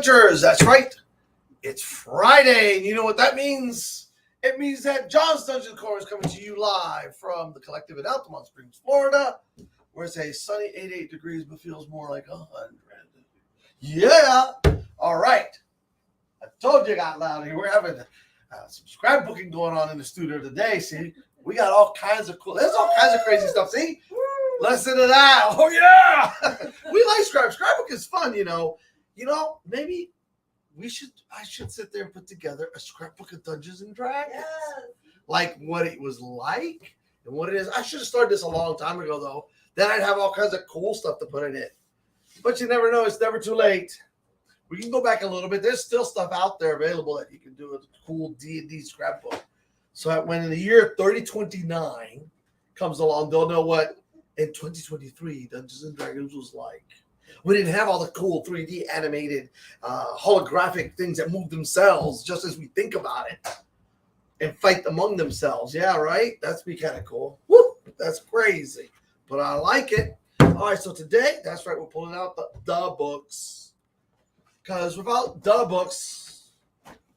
adventurers. That's right. It's Friday, and you know what that means? It means that John's Dungeon Corner is coming to you live from the Collective in Altamont Springs, Florida, where it's a sunny 88 degrees, but feels more like 100. Yeah. All right. I told you I got loud here. We're having some scrapbooking going on in the studio today. See, we got all kinds of cool. There's all kinds of crazy stuff. See, listen to that. Oh yeah, we like scrap. Scrapbook is fun. You know. Maybe I should sit there and put together a scrapbook of Dungeons and Dragons. Yes. Like what it was like and what it is. I should have started this a long time ago, though. Then I'd have all kinds of cool stuff to put in it. But you never know. It's never too late. We can go back a little bit. There's still stuff out there available that you can do with a cool D&D scrapbook. So when in the year 3029 comes along, they'll know what in 2023 Dungeons and Dragons was like. We didn't have all the cool 3D animated holographic things that move themselves just as we think about it and fight among themselves. Yeah, right? That's be kind of cool. Woo! That's crazy. But I like it. All right, so today, that's right, we're pulling out the books. Because without the books,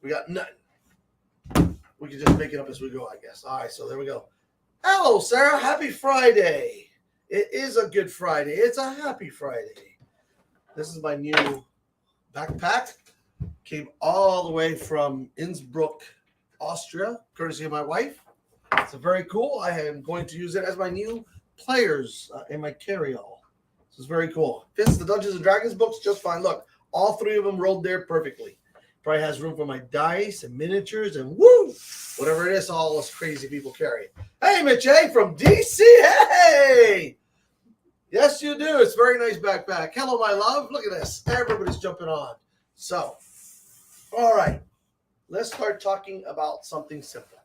we got nothing. We can just make it up as we go, I guess. All right, so there we go. Hello, Sarah. Happy Friday. It is a good Friday. It's a happy Friday. This is my new backpack. Came all the way from Innsbruck, Austria, courtesy of my wife. It's very cool. I am going to use it as my new players in my carry-all. This is very cool. Fits the Dungeons and Dragons books just fine. Look, all three of them rolled there perfectly. Probably has room for my dice and miniatures and woo, whatever it is, all those crazy people carry. Hey, Mitch A. from DC. Hey! Yes, you do. It's a very nice backpack. Hello, my love. Look at this. Everybody's jumping on. So, all right. Let's start talking about something simple.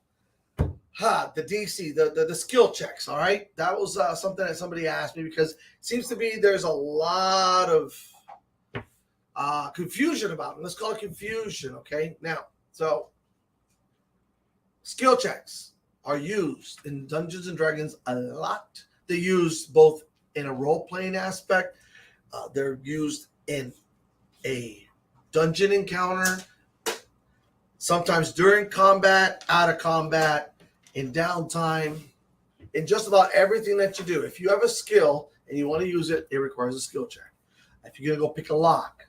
The DC, the skill checks, all right? That was something that somebody asked me because it seems to be there's a lot of confusion about it. Let's call it confusion, okay? Now, so skill checks are used in Dungeons and Dragons a lot. They're used both in a role-playing aspect. They're used in a dungeon encounter, sometimes during combat, out of combat, in downtime, in just about everything that you do. If you have a skill and you want to use it, it requires a skill check. If you're going to go pick a lock,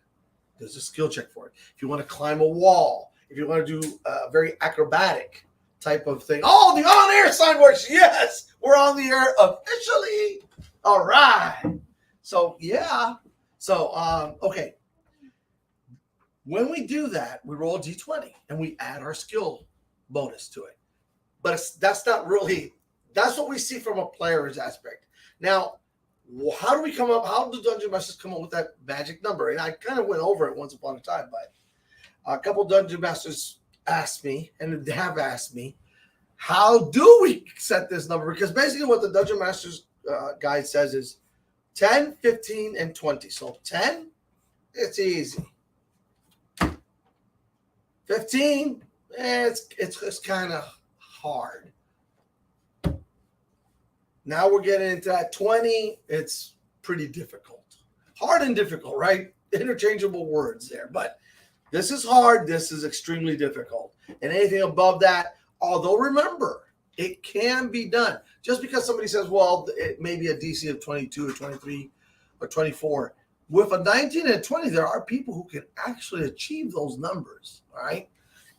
there's a skill check for it. If you want to climb a wall, if you want to do a very acrobatic type of thing. Oh, the on-air sign works. Yes, we're on the air officially. All right. So, yeah. So, okay. When we do that, we roll a D20 and we add our skill bonus to it. But that's not really, that's what we see from a player's aspect. Now, how do we come up, how do Dungeon Masters come up with that magic number? And I kind of went over it once upon a time, but a couple Dungeon Masters asked me, and they have asked me, how do we set this number? Because basically what the Dungeon Masters guide says is 10, 15, and 20. So 10, it's easy. 15, it's kind of hard. Now we're getting into that 20, it's pretty difficult. Hard and difficult, right? Interchangeable words there. But this is hard, this is extremely difficult. And anything above that, although remember, it can be done. Just because somebody says, well, it may be a DC of 22 or 23 or 24. With a 19 and 20, there are people who can actually achieve those numbers, all right?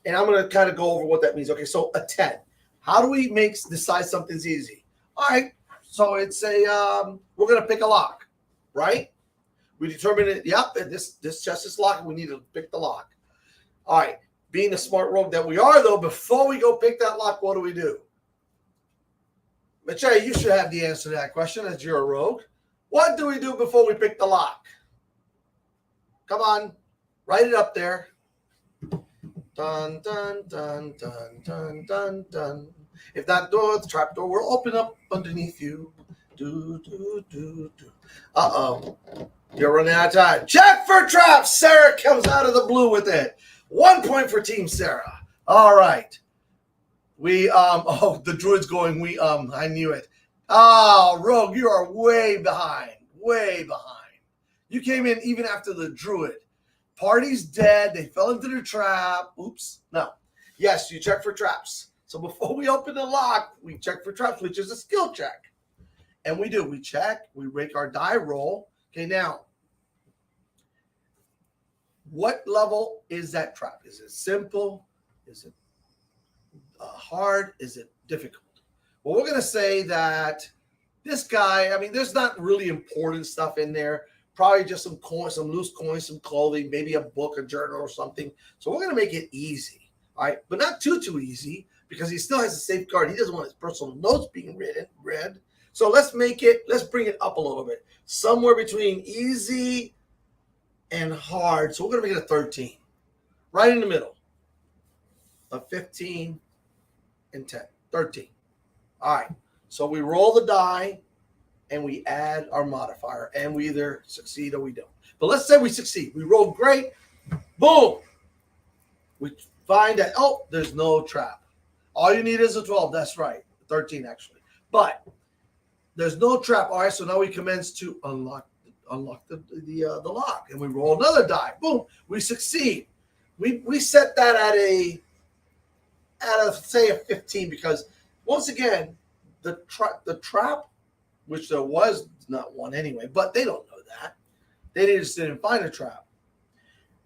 And I'm going to kind of go over what that means. Okay, so a 10. How do we decide something's easy? All right, so it's we're going to pick a lock, right? We determine it, yep, this chest is locked. We need to pick the lock. All right, being the smart rogue that we are, though, before we go pick that lock, what do we do? Mache, you should have the answer to that question as you're a rogue. What do we do before we pick the lock? Come on, write it up there. Dun, dun, dun, dun, dun, dun, dun. If that door, the trap door will open up underneath you. Do, do, do, do. Uh-oh. You're running out of time. Check for traps. Sarah comes out of the blue with it. 1 point for Team Sarah. All right. The druid's going, I knew it. Oh, Rogue, you are way behind. You came in even after the druid. Party's dead. They fell into the trap. Oops. No. Yes, you check for traps. So before we open the lock, we check for traps, which is a skill check. And we do. We check. We make our die roll. Okay, now, what level is that trap? Is it simple? Is it hard? Is it difficult? Well, we're going to say that this guy, I mean, there's not really important stuff in there. Probably just some coins, some loose coins, some clothing, maybe a book, a journal or something. So we're going to make it easy, all right? But not too easy because he still has a safeguard. He doesn't want his personal notes being read. So let's bring it up a little bit. Somewhere between easy and hard. So we're going to make it a 13. Right in the middle of 15 and 10. 13. All right. So we roll the die and we add our modifier, and we either succeed or we don't. But let's say we succeed. We roll great. Boom. We find that, there's no trap. All you need is a 12. That's right. 13, actually. But there's no trap. All right, so now we commence to unlock the lock. And we roll another die. Boom. We succeed. We set that at a say a 15 because, once again, the trap, which there was not one anyway, but they don't know that. They just didn't find a trap.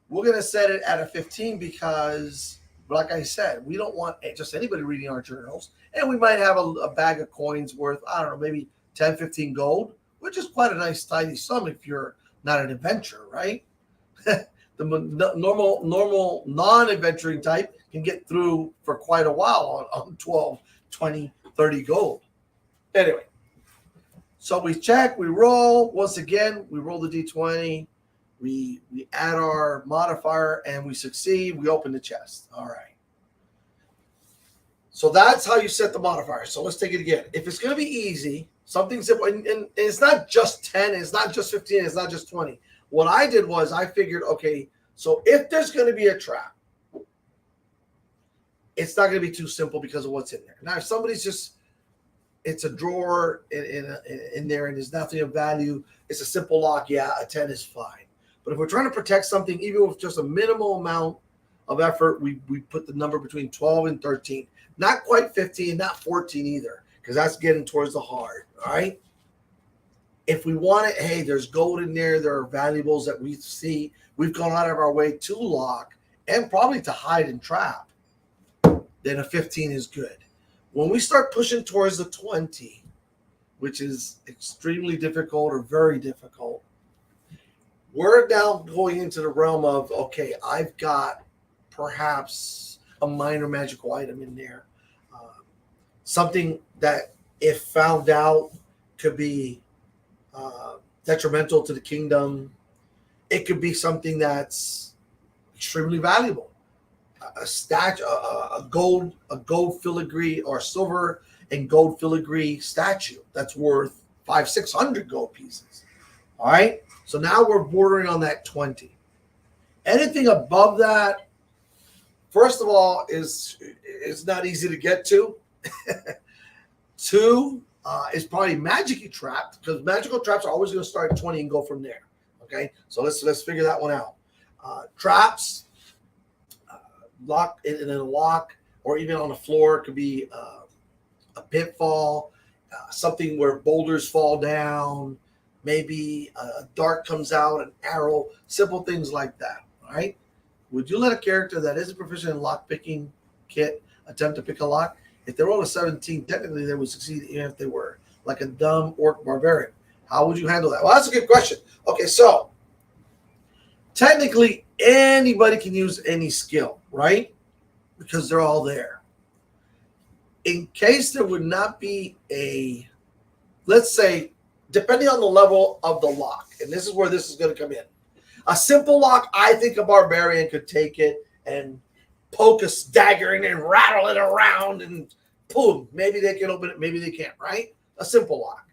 We're going to set it at a 15 because, like I said, we don't want just anybody reading our journals. And we might have a bag of coins worth, I don't know, maybe 10, 15 gold, which is quite a nice, tidy sum if you're not an adventurer, right? The normal non-adventuring type can get through for quite a while on 12, 20, 30 gold. Anyway. So we check, we roll. Once again, we roll the D20. We add our modifier and we succeed. We open the chest. All right. So that's how you set the modifier. So let's take it again. If it's going to be easy, something simple, and it's not just 10, it's not just 15, it's not just 20. What I did was I figured, okay, so if there's going to be a trap, it's not going to be too simple because of what's in there. Now, if somebody's just, it's a drawer in there and there's nothing of value, it's a simple lock, yeah, a 10 is fine. But if we're trying to protect something, even with just a minimal amount of effort, we put the number between 12 and 13. Not quite 15, not 14 either, because that's getting towards the hard, all right? If we want it, hey, there's gold in there, there are valuables that we see, we've gone out of our way to lock and probably to hide and trap, then a 15 is good. When we start pushing towards the 20, which is extremely difficult or very difficult, we're now going into the realm of, okay, I've got perhaps a minor magical item in there. Something that, if found out, could be detrimental to the kingdom. It could be something that's extremely valuable. A statue, a gold filigree or silver and gold filigree statue that's worth 500-600 gold pieces. All right. So now we're bordering on that 20. Anything above that, first of all, is not easy to get to. Two is probably magically trapped because magical traps are always going to start at 20 and go from there. Okay. So let's figure that one out. Traps. Lock in a lock, or even on the floor, it could be a pitfall, something where boulders fall down, maybe a dart comes out, an arrow, simple things like that. All right. Would you let a character that isn't proficient in lock picking kit attempt to pick a lock? If they roll a 17, technically they would succeed even if they were like a dumb orc barbarian. How would you handle that? Well, that's a good question. Okay, so technically anybody can use any skill, right? Because they're all there. In case there would not be let's say, depending on the level of the lock, and this is where this is going to come in. A simple lock, I think a barbarian could take it and poke a dagger in and rattle it around and boom, maybe they can open it, maybe they can't, right? A simple lock.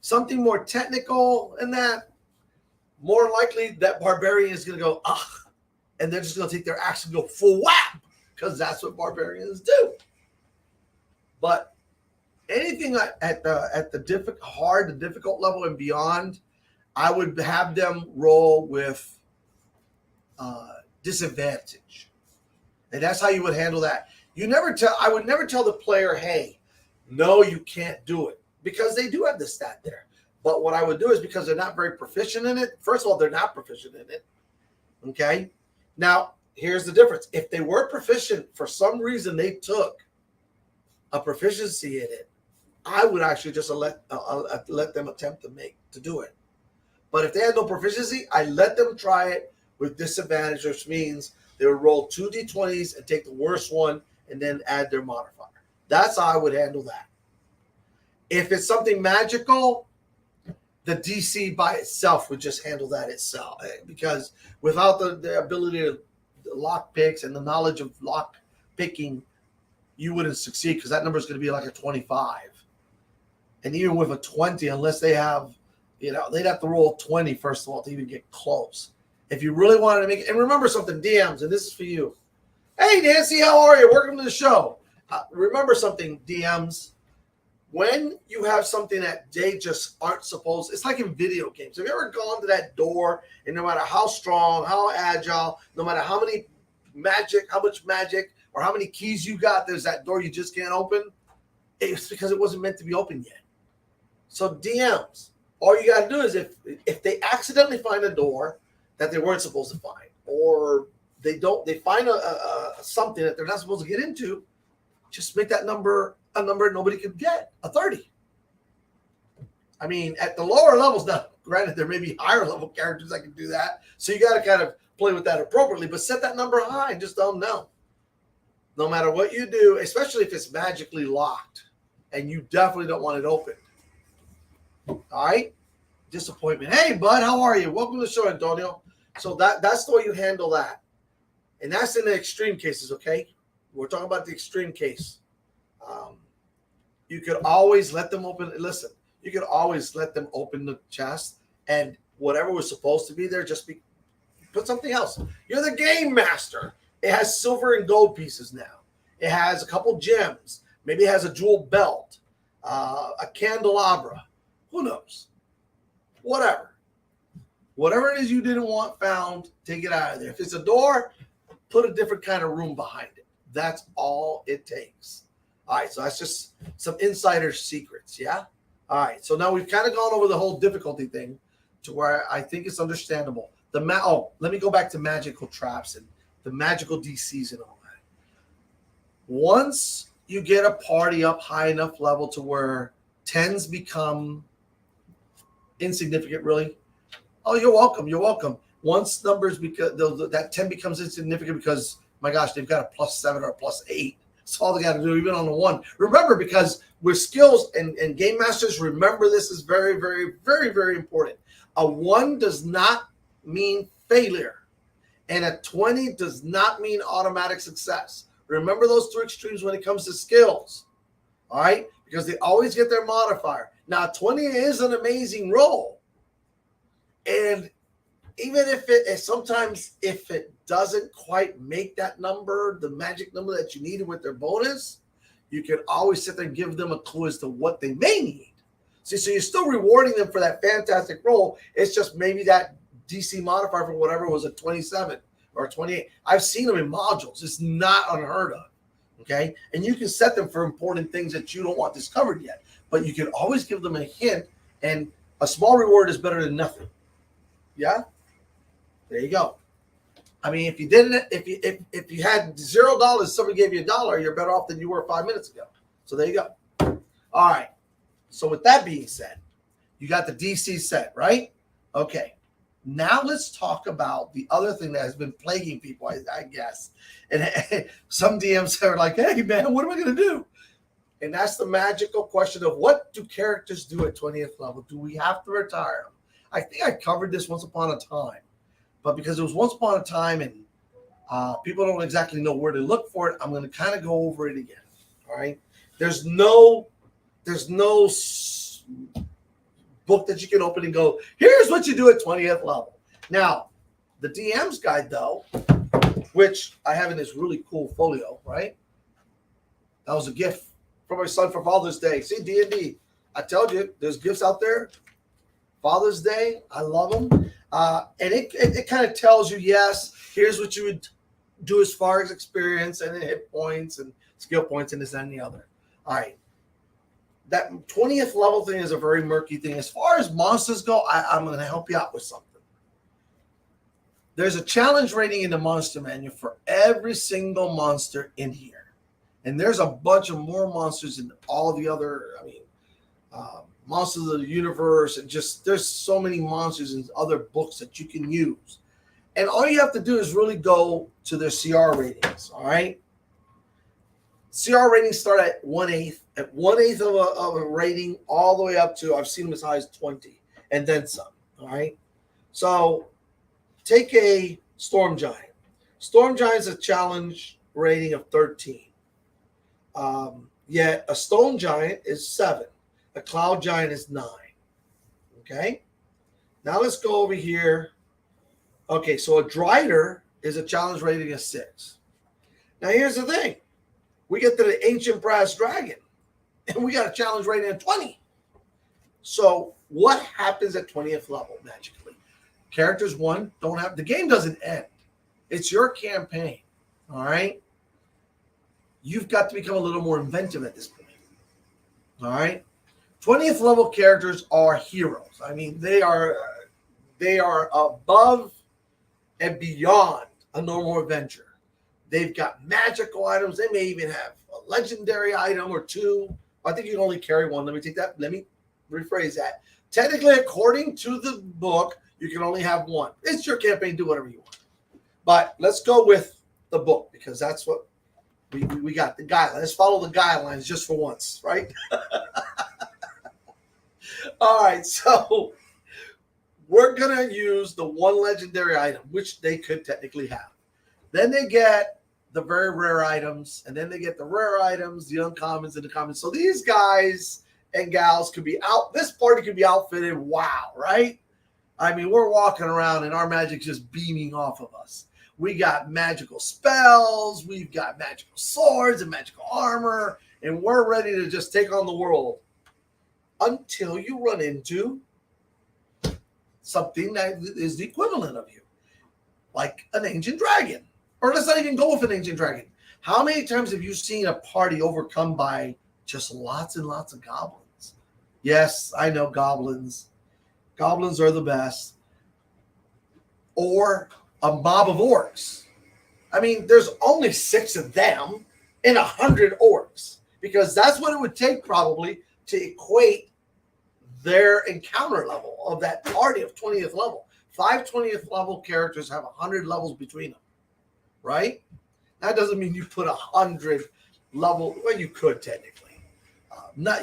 Something more technical than that, more likely that barbarian is going to go, and they're just going to take their axe and go full whap, because that's what barbarians do. But anything at the difficult level and beyond, I would have them roll with disadvantage. And that's how you would handle that. I would never tell the player, hey, no, you can't do it, because they do have the stat there. But what I would do is, because they're not very proficient in it, first of all, they're not proficient in it. Okay. Now, here's the difference. If they were proficient, for some reason they took a proficiency in it, I would actually just let them attempt to do it. But if they had no proficiency, I let them try it with disadvantage, which means they would roll 2 d20s and take the worst one and then add their modifier. That's how I would handle that. If it's something magical, the DC by itself would just handle that itself, because without the ability to lock picks and the knowledge of lock picking, you wouldn't succeed, because that number is going to be like a 25. And even with a 20, unless they have, they'd have to roll 20 first of all to even get close. If you really wanted to make it, and remember something, DMs, and this is for you. Hey, Nancy, how are you? Welcome to the show. Remember something, DMs. When you have something that they just aren't supposed, it's like in video games. Have you ever gone to that door, and no matter how strong, how agile, no matter how much magic, or how many keys you got, there's that door you just can't open? It's because it wasn't meant to be open yet. So DMs, all you got to do is, if they accidentally find a door that they weren't supposed to find, or they find something that they're not supposed to get into, just make that number a number nobody could get, a 30. I mean, at the lower levels now, granted, there may be higher level characters that can do that, so you got to kind of play with that appropriately, but set that number high and just don't know. No matter what you do, especially if it's magically locked, and you definitely don't want it open. All right? Disappointment. Hey, bud, how are you? Welcome to the show, Antonio. So that's the way you handle that. And that's in the extreme cases, okay? We're talking about the extreme case. You could always let them open. Listen, you could always let them open the chest, and whatever was supposed to be there, put something else. You're the game master. It has silver and gold pieces now. It has a couple gems. Maybe it has a jewel belt, a candelabra. Who knows? Whatever it is you didn't want found, take it out of there. If it's a door, put a different kind of room behind it. That's all it takes. All right, so that's just some insider secrets, yeah? All right, so now we've kind of gone over the whole difficulty thing to where I think it's understandable. Let me go back to magical traps and the magical DCs and all that. Once you get a party up high enough level to where 10s become insignificant, really. Oh, you're welcome. Once numbers, because that 10 becomes insignificant because, my gosh, they've got a +7 or a +8. That's all they got to do, even on the 1. Remember, because with skills and game masters, remember this is very, very, very, very important. A 1 does not mean failure, and a 20 does not mean automatic success. Remember those 2 extremes when it comes to skills, all right? Because they always get their modifier. Now, 20 is an amazing roll, and even sometimes if it doesn't quite make that number, the magic number that you needed with their bonus, you can always sit there and give them a clue as to what they may need. See, so you're still rewarding them for that fantastic roll. It's just maybe that DC modifier for whatever was a 27 or a 28. I've seen them in modules. It's not unheard of, okay? And you can set them for important things that you don't want discovered yet, but you can always give them a hint, and a small reward is better than nothing. Yeah? There you go. I mean, if you didn't, if you had $0, somebody gave you $1, you're better off than you were 5 minutes ago. So there you go. All right. So with that being said, you got the DC set, right? Okay. Now let's talk about the other thing that has been plaguing people, I guess. And some DMs are like, hey, man, what am I going to do? And that's the magical question of, what do characters do at 20th level? Do we have to retire them? I think I covered this once upon a time. But because it was once upon a time and people don't exactly know where to look for it, I'm going to kind of go over it again. All right. There's no book that you can open and go, here's what you do at 20th level. Now, the DM's guide, though, which I have in this really cool folio, right? That was a gift from my son for Father's Day. See, D&D. I told you, there's gifts out there. Father's Day, I love them. And it kind of tells you, yes, here's what you would do as far as experience and hit points and skill points and this and the other. All right. That 20th level thing is a very murky thing. As far as monsters go, I'm going to help you out with something. There's a challenge rating in the monster manual for every single monster in here. And there's a bunch of more monsters in all the other, monsters of the universe. And just, there's so many monsters in other books that you can use. And all you have to do is really go to their CR ratings, all right? CR ratings start at 1/8. At 1/8 of a rating all the way up to, I've seen them as high as 20 and then some, all right? So take a Storm Giant. Storm Giant is a challenge rating of 13. Yet a Stone Giant is 7. A Cloud Giant is 9. Okay? Now let's go over here. Okay, so a Drider is a challenge rating of 6. Now here's the thing. We get to the Ancient Brass Dragon, and we got a challenge rating of 20. So what happens at 20th level magically? Characters, one, don't have, the game doesn't end. It's your campaign, all right? You've got to become a little more inventive at this point, all right? 20th level characters are heroes. I mean, they are above and beyond a normal adventure. They've got magical items. They may even have a legendary item or two. I think you can only carry one. Let me rephrase that. Technically, according to the book, you can only have one. It's your campaign. Do whatever you want. But let's go with the book because that's what we got. The guidelines. Let's follow the guidelines just for once, right? All right. So we're going to use the one legendary item, which they could technically have. Then they get the very rare items, and then they get the rare items, the uncommons, and the commons. So these guys and gals could be out. This party could be outfitted. Wow, right? I mean, we're walking around, and our magic's just beaming off of us. We got magical spells. We've got magical swords and magical armor, and we're ready to just take on the world until you run into something that is the equivalent of you, like an ancient dragon. Or let's not even go with an ancient dragon. How many times have you seen a party overcome by just lots and lots of goblins? Yes, I know goblins. Goblins are the best. Or a mob of orcs. I mean, there's only 6 of them and 100 orcs. Because that's what it would take probably to equate their encounter level of that party of 20th level. 5 20th level characters have 100 levels between them. Right? That doesn't mean you put 100 level. Well, you could technically.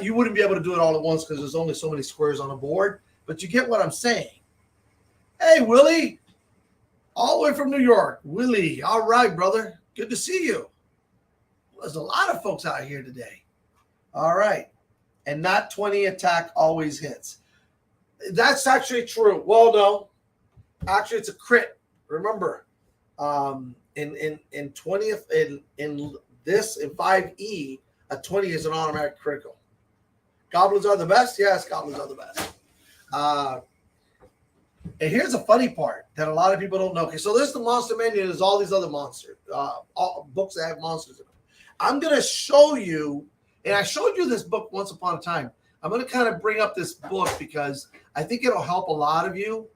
You wouldn't be able to do it all at once because there's only so many squares on a board. But you get what I'm saying. Hey, Willie. All the way from New York. Willie. All right, brother. Good to see you. Well, there's a lot of folks out here today. All right. And not 20 attack always hits. That's actually true. Well, no. Actually, it's a crit. Remember. In 20th in this in 5e, a 20 is an automatic critical. Goblins are the best. Yes, goblins are the best. And here's a funny part that a lot of people don't know. Okay, so there's the monster menu. There's all these other monsters, all books that have monsters in them. I'm gonna show you, and I showed you this book once upon a time. I'm gonna kind of bring up this book because I think it'll help a lot of you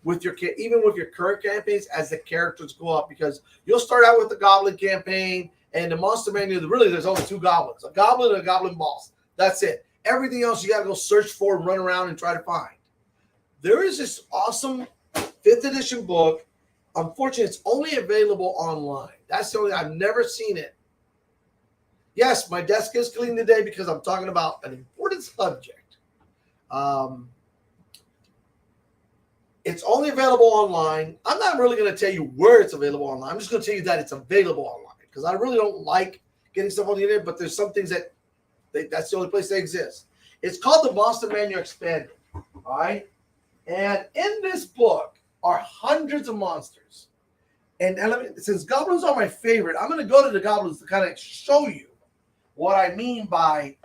with your even with your current campaigns as the characters go up, because you'll start out with the goblin campaign and the monster menu. Really, there's only 2 goblins, a goblin and a goblin boss. That's it. Everything else you got to go search for and run around and try to find. There is this awesome 5th edition book. Unfortunately, it's only available online. That's the only, I've never seen it. Yes, my desk is clean today because I'm talking about an important subject. It's only available online. I'm not really going to tell you where it's available online. I'm just going to tell you that it's available online because I really don't like getting stuff on the internet, but there's some things that's the only place they exist. It's called the Monster Manual Expanded, all right? And in this book are hundreds of monsters. And since goblins are my favorite, I'm going to go to the goblins to kind of show you what I mean by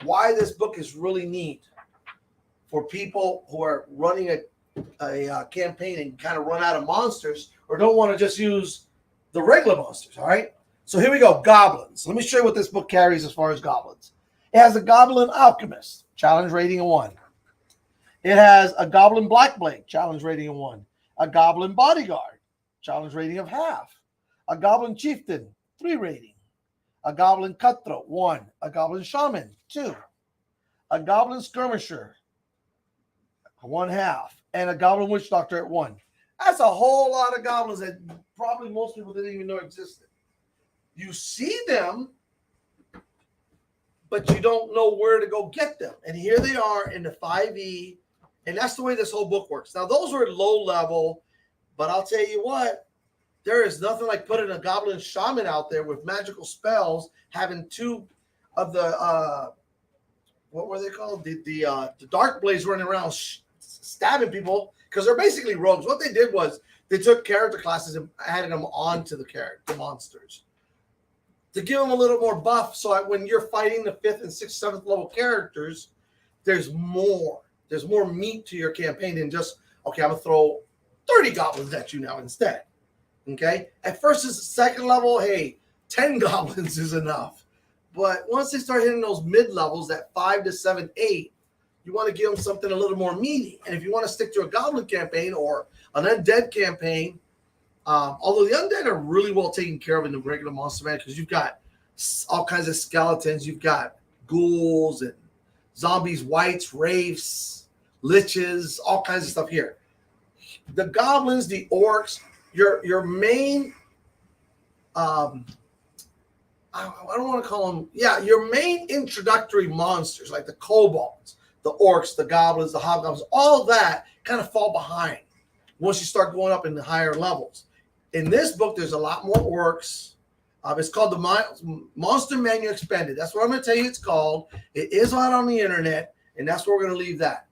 why this book is really neat for people who are running a campaign and kind of run out of monsters, or don't want to just use the regular monsters. All right. So here we go. Goblins. Let me show you what this book carries as far as goblins. It has a Goblin Alchemist, challenge rating of 1. It has a Goblin Blackblade, challenge rating of 1. A Goblin Bodyguard, challenge rating of half. A Goblin Chieftain, 3 rating. A Goblin Cutthroat, 1. A Goblin Shaman, 2. A Goblin Skirmisher, 1/2. And a Goblin Witch Doctor at 1. That's a whole lot of goblins that probably most people didn't even know existed. You see them, but you don't know where to go get them. And here they are in the 5e, and that's the way this whole book works. Now, those are low level, but I'll tell you what, there is nothing like putting a Goblin Shaman out there with magical spells, having 2 of the, what were they called? The Dark Blades running around stabbing people, because they're basically rogues. What they did was they took character classes and added them onto the monsters to give them a little more buff, so that when you're fighting the 5th and 6th, 7th level characters, there's more meat to your campaign than just, okay, I'm gonna throw 30 goblins at you now instead. Okay, at first it's 2nd level, hey, 10 goblins is enough, but once they start hitting those mid levels, that 5 to 7, 8, you want to give them something a little more meaty. And if you want to stick to a goblin campaign or an undead campaign, although the undead are really well taken care of in the regular Monster Manual, because you've got all kinds of skeletons, you've got ghouls and zombies, wights, wraiths, liches, all kinds of stuff here. The goblins, the orcs, your main, I don't want to call them, your main introductory monsters like the kobolds, the orcs, the goblins, the hobgoblins, all of that kind of fall behind once you start going up in the higher levels. In this book, there's a lot more orcs. It's called the Monster Manual Expanded. That's what I'm going to tell you it's called. It is out on the internet, and that's where we're going to leave that.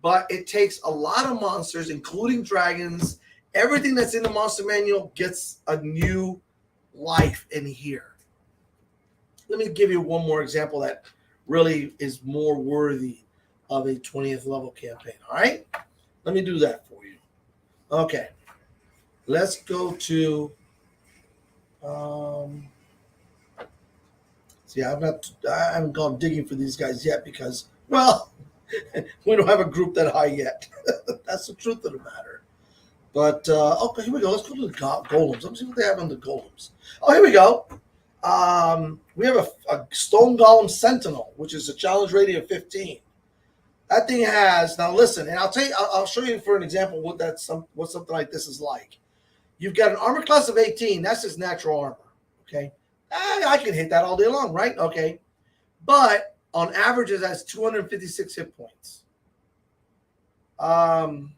But it takes a lot of monsters, including dragons. Everything that's in the Monster Manual gets a new life in here. Let me give you one more example that really is more worthy of a 20th level campaign. All right? Let me do that for you. Okay. Let's go to see, I haven't gone digging for these guys yet because, well, we don't have a group that high yet. That's the truth of the matter. But okay, here we go. Let's go to the golems. Let me see what they have on the golems. Oh, here we go. We have a Stone Golem Sentinel, which is a challenge rating of 15. That thing has, now listen, and I'll show you for an example what something like this is like. You've got an armor class of 18. That's his natural armor. Okay, I can hit that all day long, right? Okay, but on average, it has 256 hit points. The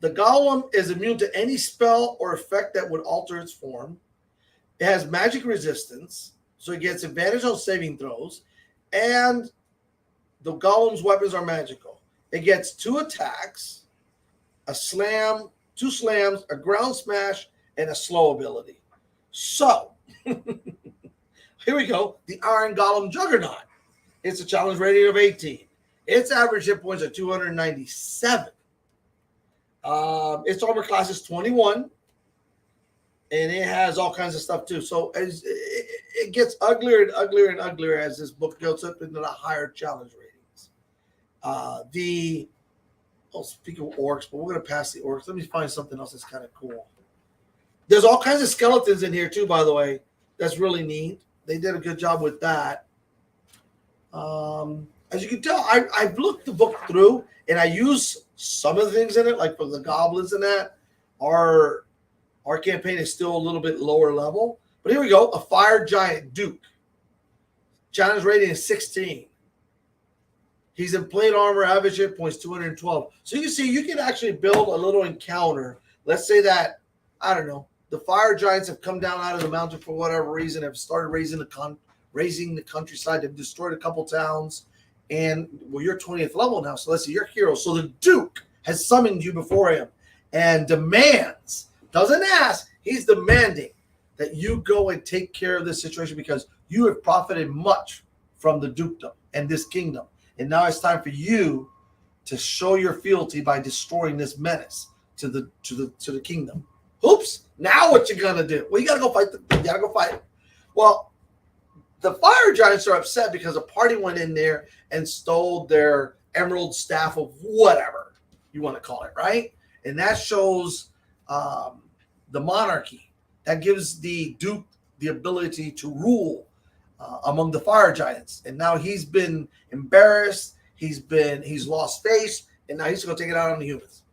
golem is immune to any spell or effect that would alter its form. It has magic resistance, so it gets advantage on saving throws, and the golem's weapons are magical. It gets 2 attacks, a slam, 2 slams, a ground smash, and a slow ability. So, here we go. The Iron Golem Juggernaut. It's a challenge rating of 18. Its average hit points are 297. Its armor class is 21. And it has all kinds of stuff too. So as it gets uglier and uglier and uglier as this book goes up into the higher challenge ratings. Speaking of orcs, but we're going to pass the orcs. Let me find something else that's kind of cool. There's all kinds of skeletons in here too, by the way. That's really neat. They did a good job with that. As you can tell, I've looked the book through, and I use some of the things in it, like for the goblins and that. Our campaign is still a little bit lower level. But here we go. A Fire Giant Duke. Challenge rating is 16. He's in plate armor, average hit points 212. So you can see you can actually build a little encounter. Let's say that, I don't know, the fire giants have come down out of the mountain for whatever reason, have started raising the countryside. They've destroyed a couple towns. And, well, you're 20th level now, so let's say you're hero. So the Duke has summoned you before him and demands, doesn't ask, he's demanding that you go and take care of this situation because you have profited much from the dukedom and this kingdom. And now it's time for you to show your fealty by destroying this menace to the kingdom. Oops! Now what you gonna do? Well, you gotta go fight. You gotta go fight. Well, the fire giants are upset because a party went in there and stole their emerald staff of whatever you want to call it, right? And that shows the monarchy. That gives the duke the ability to rule among the fire giants. And now he's been embarrassed. He's lost face, and now he's going to take it out on the humans.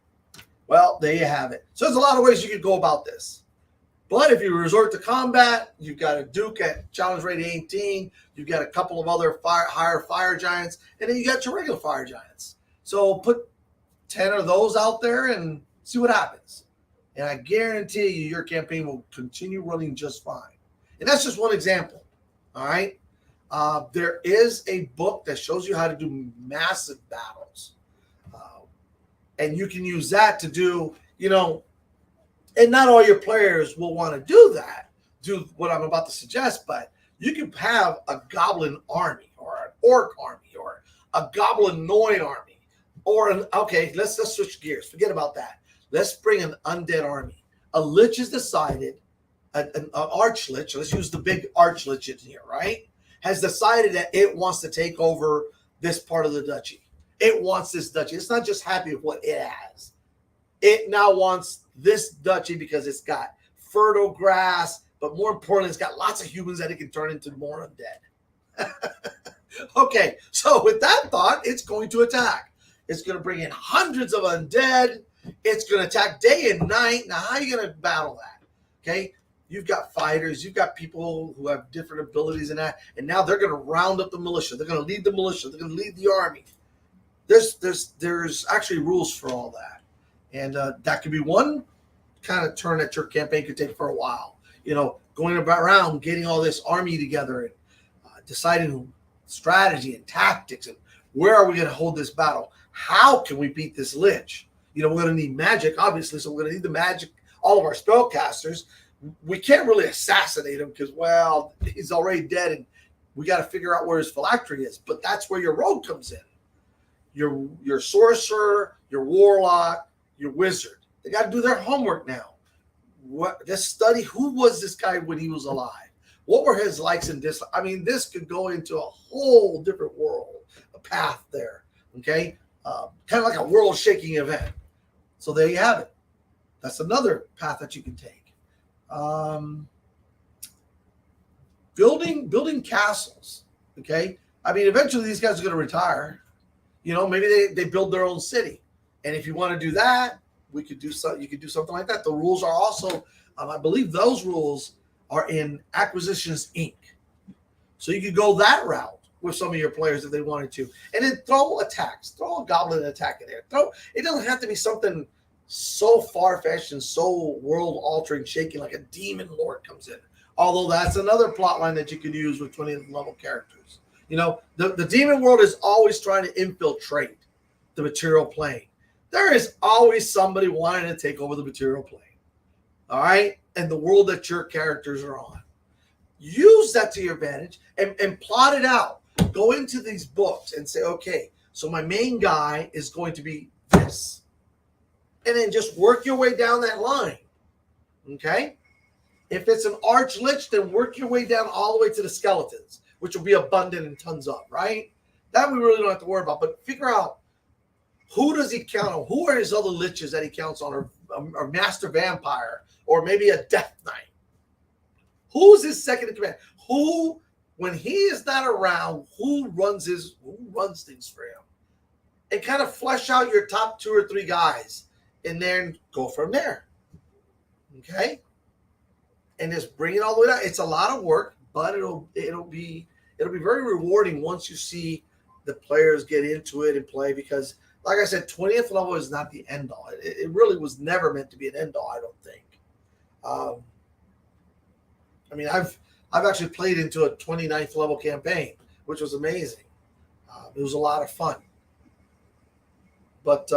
Well, there you have it. So there's a lot of ways you could go about this. But if you resort to combat, you've got a duke at challenge rate 18. You've got a couple of other higher fire giants, and then you got your regular fire giants. So put 10 of those out there and see what happens. And I guarantee you your campaign will continue running just fine. And that's just one example. All right. There is a book that shows you how to do massive battles. And you can use that to do, and not all your players will want to do what I'm about to suggest, but you can have a goblin army or an orc army or a goblinoid army let's switch gears. Forget about that. Let's bring an undead army. A lich is decided, an archlich, let's use the big archlich in here, right? Has decided that it wants to take over this part of the duchy. It wants this duchy. It's not just happy with what it has. It now wants this duchy because it's got fertile grass, but more importantly, it's got lots of humans that it can turn into more undead. Okay, so with that thought, it's going to attack. It's going to bring in hundreds of undead. It's going to attack day and night. Now, how are you going to battle that? Okay, you've got fighters. You've got people who have different abilities in that. And now they're going to round up the militia. They're going to lead the militia. They're going to lead the army. There's actually rules for all that. And that could be one kind of turn that your campaign could take for a while. Going around, getting all this army together and deciding strategy and tactics and where are we going to hold this battle? How can we beat this lich? We're going to need magic, obviously, so we're going to need the magic, all of our spellcasters. We can't really assassinate him because, well, he's already dead and we got to figure out where his phylactery is. But that's where your rogue comes in. Your sorcerer, your warlock, your wizard. They got to do their homework now. Let's study who was this guy when he was alive. What were his likes and dislikes? I mean, this could go into a whole different world, a path there. Okay, kind of like a world-shaking event. So there you have it. That's another path that you can take. Building castles. Okay, I mean, eventually these guys are going to retire. Maybe they build their own city. And if you want to do that, you could do something like that. The rules are also, I believe those rules are in Acquisitions Inc. So you could go that route with some of your players if they wanted to. And then throw attacks. Throw a goblin attack in there. It doesn't have to be something so far-fetched and so world-altering, shaking like a demon lord comes in. Although that's another plot line that you could use with 20th level characters. The demon world is always trying to infiltrate the material plane. There is always somebody wanting to take over the material plane. All right? And the world that your characters are on. Use that to your advantage and plot it out. Go into these books and say, okay, so my main guy is going to be this. And then just work your way down that line. Okay? If it's an archlich, then work your way down all the way to the skeletons, which will be abundant and tons of, right? That we really don't have to worry about. But figure out, who does he count on? Who are his other liches that he counts on? Or master vampire? Or maybe a death knight? Who's his second in command? Who, when he is not around, who runs things for him? And kind of flesh out your top 2 or 3 guys. And then go from there. Okay? And just bring it all the way down. It's a lot of work, but it'll be very rewarding once you see the players get into it and play, because like I said, 20th level is not the end all. It really was never meant to be an end all, I don't think. I mean, I've actually played into a 29th level campaign, which was amazing. It was a lot of fun. But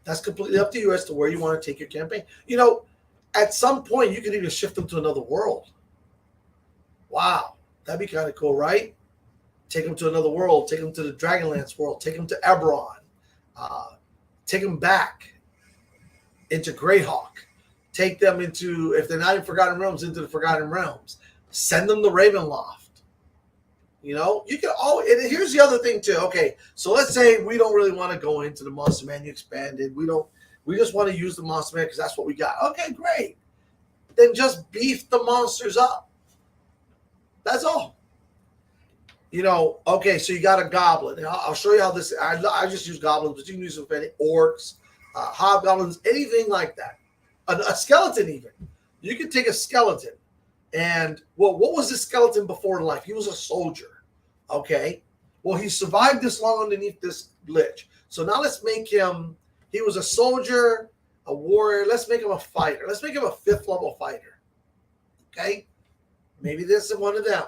that's completely up to you as to where you want to take your campaign. At some point, you can even shift them to another world. Wow, that'd be kind of cool, right? Take them to another world. Take them to the Dragonlance world. Take them to Eberron. Take them back into Greyhawk. Take them into, if they're not in Forgotten Realms, into the Forgotten Realms. Send them to Ravenloft. You know, you can always, and here's the other thing too. Okay, so let's say we don't really want to go into the Monster Manual Expanded. We just want to use the Monster Manual because that's what we got. Okay, great. Then just beef the monsters up. That's all. You know, okay, so you got a goblin. And I'll show you how this, I just use goblins, but you can use them for any orcs, hobgoblins, anything like that. A skeleton even. You can take a skeleton. And, well, what was this skeleton before life? He was a soldier, okay? Well, he survived this long underneath this lich. So now let's make him, he was a soldier, a warrior. Let's make him a fighter. Let's make him a 5th level fighter, okay? Maybe this is one of them.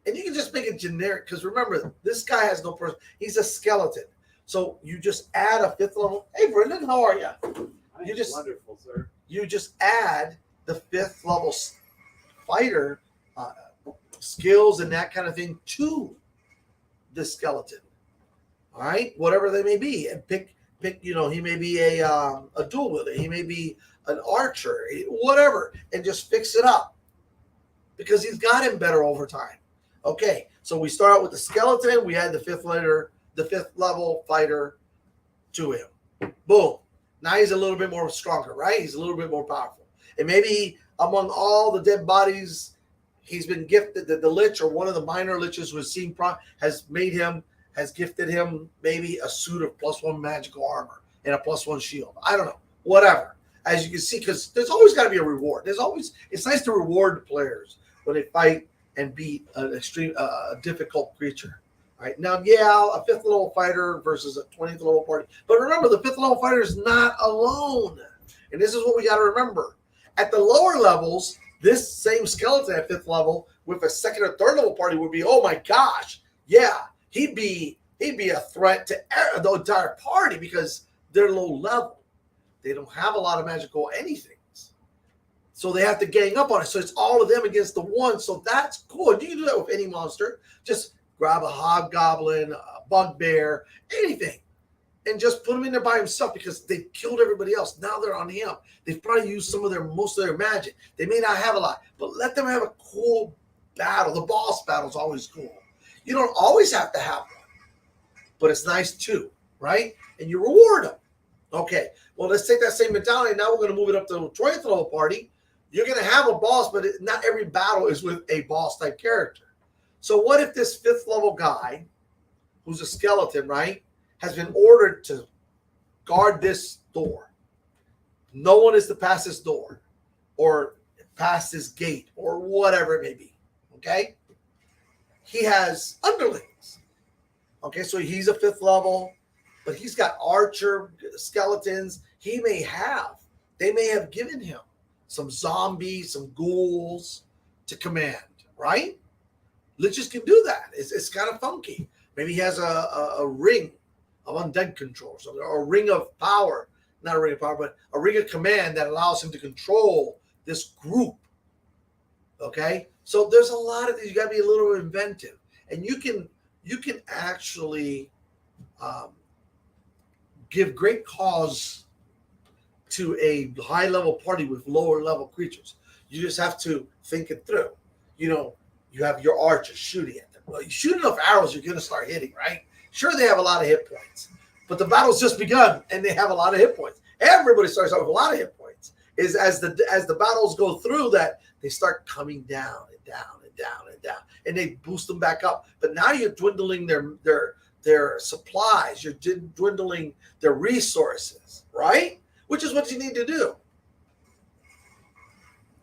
And you can just make it generic because remember, this guy has no person. He's a skeleton. So you just add a 5th level. Hey, Brendan, how are you? You just wonderful, sir. You just add the 5th level fighter skills and that kind of thing to the skeleton. All right, whatever they may be, and pick. You know, he may be a dual wielder. He may be an archer, whatever, and just fix it up because he's got him better over time. Okay, so we start out with the skeleton. We add the 5th level fighter to him. Boom. Now he's a little bit more stronger, right? He's a little bit more powerful. And maybe among all the dead bodies, he's been gifted the lich or one of the minor liches who has seen has gifted him maybe a suit of +1 magical armor and a +1 shield. I don't know. Whatever. As you can see, because there's always got to be a reward. It's nice to reward players when they fight and beat an extreme difficult creature. All right. Now, yeah, a 5th level fighter versus a 20th level party. But remember, the 5th level fighter is not alone. And this is what we got to remember. At the lower levels, this same skeleton at 5th level with a 2nd or 3rd level party would be, oh my gosh, yeah, he'd be a threat to the entire party because they're low level. They don't have a lot of magical anythings. So they have to gang up on it. So it's all of them against the one. So that's cool. And you can do that with any monster. Just grab a hobgoblin, a bugbear, anything. And just put him in there by himself because they killed everybody else. Now they're on him. They've probably used most of their magic. They may not have a lot, but let them have a cool battle. The boss battle is always cool. You don't always have to have one, but it's nice too, right? And you reward them. Okay, well, let's take that same mentality. Now we're going to move it up to the 20th level party. You're going to have a boss, but not every battle is with a boss type character. So what if this 5th level guy, who's a skeleton, right, has been ordered to guard this door. No one is to pass this door or pass this gate or whatever it may be, okay? He has underlings. Okay, so he's a 5th level, but he's got archer skeletons. They may have given him some zombies, some ghouls to command, right? Liches can do that. It's kind of funky. Maybe he has a ring of undead control, so or a ring of power, not a ring of power, but a ring of command that allows him to control this group. Okay, so there's a lot of these. You got to be a little inventive, and you can actually give great cause to a high level party with lower level creatures. You just have to think it through. You know, you have your archers shooting at them. Well, you shoot enough arrows, you're going to start hitting, right? Sure, they have a lot of hit points, but the battle's just begun, and they have a lot of hit points. Everybody starts out with a lot of hit points. Is as the battles go through that, they start coming down and down and down and down, and they boost them back up. But now you're dwindling their supplies. You're dwindling their resources, right? Which is what you need to do.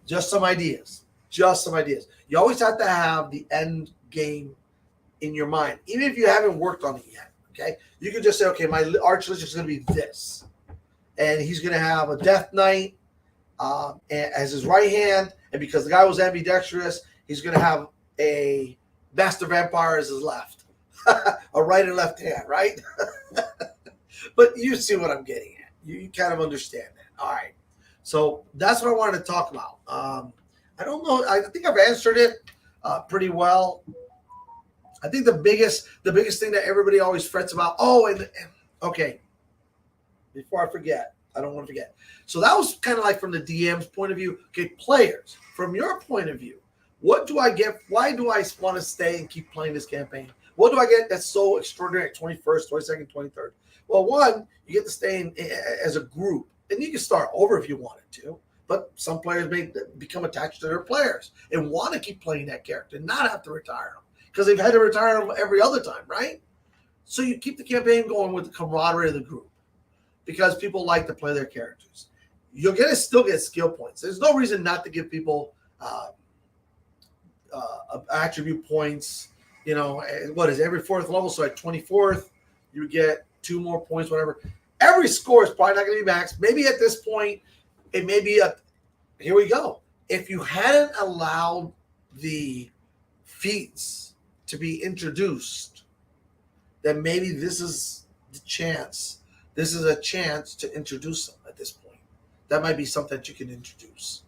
Just some ideas. You always have to have the end game in your mind, even if you haven't worked on it yet. Okay, you can just say, okay, my archlich is going to be this, and he's going to have a Death Knight as his right hand, and because the guy was ambidextrous, he's going to have a Master Vampire as his left, a right and left hand, right? But you see what I'm getting at. You kind of understand that. All right, so that's what I wanted to talk about. I don't know. I think I've answered it pretty well. I think the biggest thing that everybody always frets about. Okay, before I forget. I don't want to forget. So that was kind of like from the DM's point of view. Okay, players, from your point of view, what do I get? Why do I want to stay and keep playing this campaign? What do I get that's so extraordinary at 21st, 22nd, 23rd? Well, one, you get to stay in as a group, and you can start over if you wanted to. But some players may become attached to their players and want to keep playing that character and not have to retire them because they've had to retire them every other time, right? So you keep the campaign going with the camaraderie of the group because people like to play their characters. You're going to still get skill points. There's no reason not to give people attribute points. You know, what is it, every 4th level? So at 24th, you get 2 more points, whatever. Every score is probably not going to be maxed. Maybe at this point, it may be here we go. If you hadn't allowed the feats to be introduced, then maybe this is the chance. This is a chance to introduce them at this point. That might be something that you can introduce.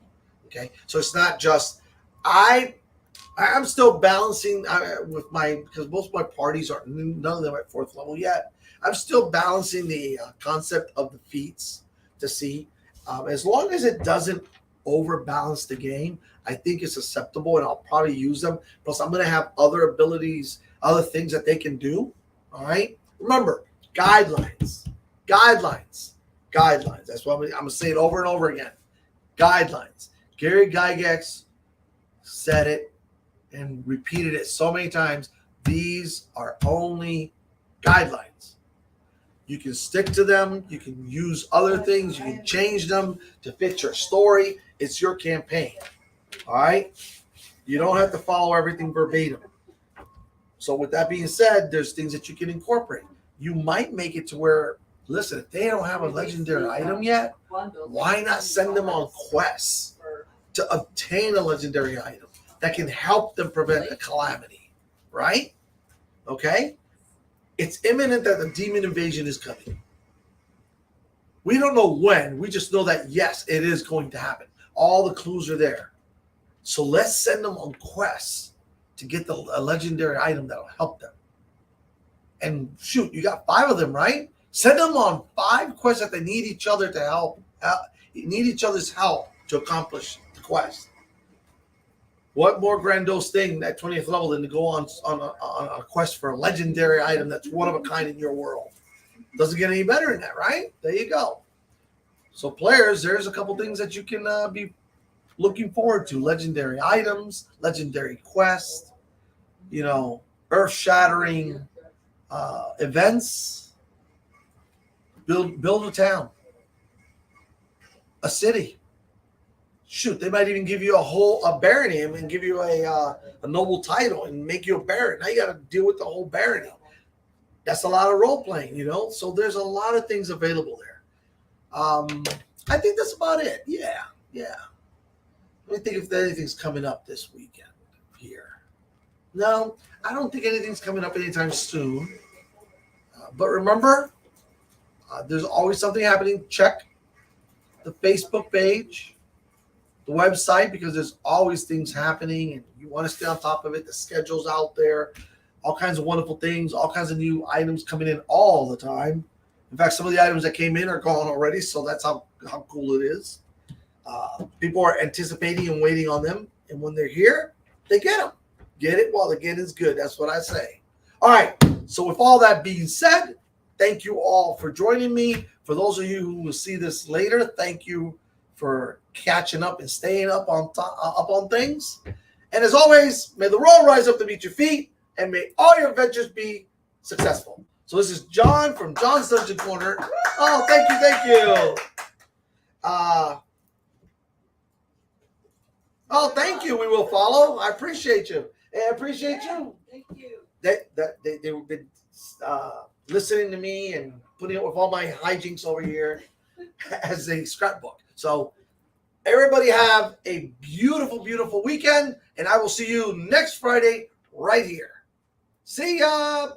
Okay, so it's not just I'm still balancing with because most of my parties are none of them at 4th level yet. I'm still balancing the concept of the feats to see. As long as it doesn't overbalance the game, I think it's acceptable, and I'll probably use them. Plus, I'm going to have other abilities, other things that they can do. All right. Remember, guidelines. That's what I'm going to say it over and over again. Guidelines. Gary Gygax said it and repeated it so many times. These are only guidelines. You can stick to them. You can use other things. You can change them to fit your story. It's your campaign. All right? You don't have to follow everything verbatim. So with that being said, there's things that you can incorporate. You might make it to where, listen, if they don't have a legendary item yet, why not send them on quests to obtain a legendary item that can help them prevent a calamity, right? Okay? It's imminent that the demon invasion is coming. We don't know when. We just know that, yes, it is going to happen. All the clues are there. So let's send them on quests to get a legendary item that will help them. And shoot, you got 5 of them, right? Send them on 5 quests that they need each other to help. Need each other's help to accomplish the quest. What more grandiose thing at 20th level than to go on a quest for a legendary item that's one of a kind in your world? Doesn't get any better than that, right? There you go. So players, there's a couple things that you can be looking forward to. Legendary items, legendary quests, earth-shattering events. Build a town, a city. Shoot, they might even give you a barony and give you a noble title and make you a baron. Now you got to deal with the whole barony. That's a lot of role playing, So there's a lot of things available there. I think that's about it. Yeah. Let me think if anything's coming up this weekend here. No, I don't think anything's coming up anytime soon. But remember, there's always something happening. Check the Facebook page, the website, because there's always things happening and you want to stay on top of it. The schedule's out there, all kinds of wonderful things, all kinds of new items coming in all the time. In fact, some of the items that came in are gone already, so that's how cool it is. People are anticipating and waiting on them, and when they're here, they get them. Get it while the getting's good. That's what I say. All right, so with all that being said, thank you all for joining me. For those of you who will see this later, thank you for catching up and staying up on things. And as always, may the roll rise up to meet your feet, and may all your adventures be successful. So this is John from John's Dungeon Corner. Oh, thank you. Thank you. We will follow. I appreciate you. And I appreciate you. Thank you. They've been listening to me and putting up with all my hijinks over here as a scrapbook. So everybody have a beautiful, beautiful weekend, and I will see you next Friday right here. See ya.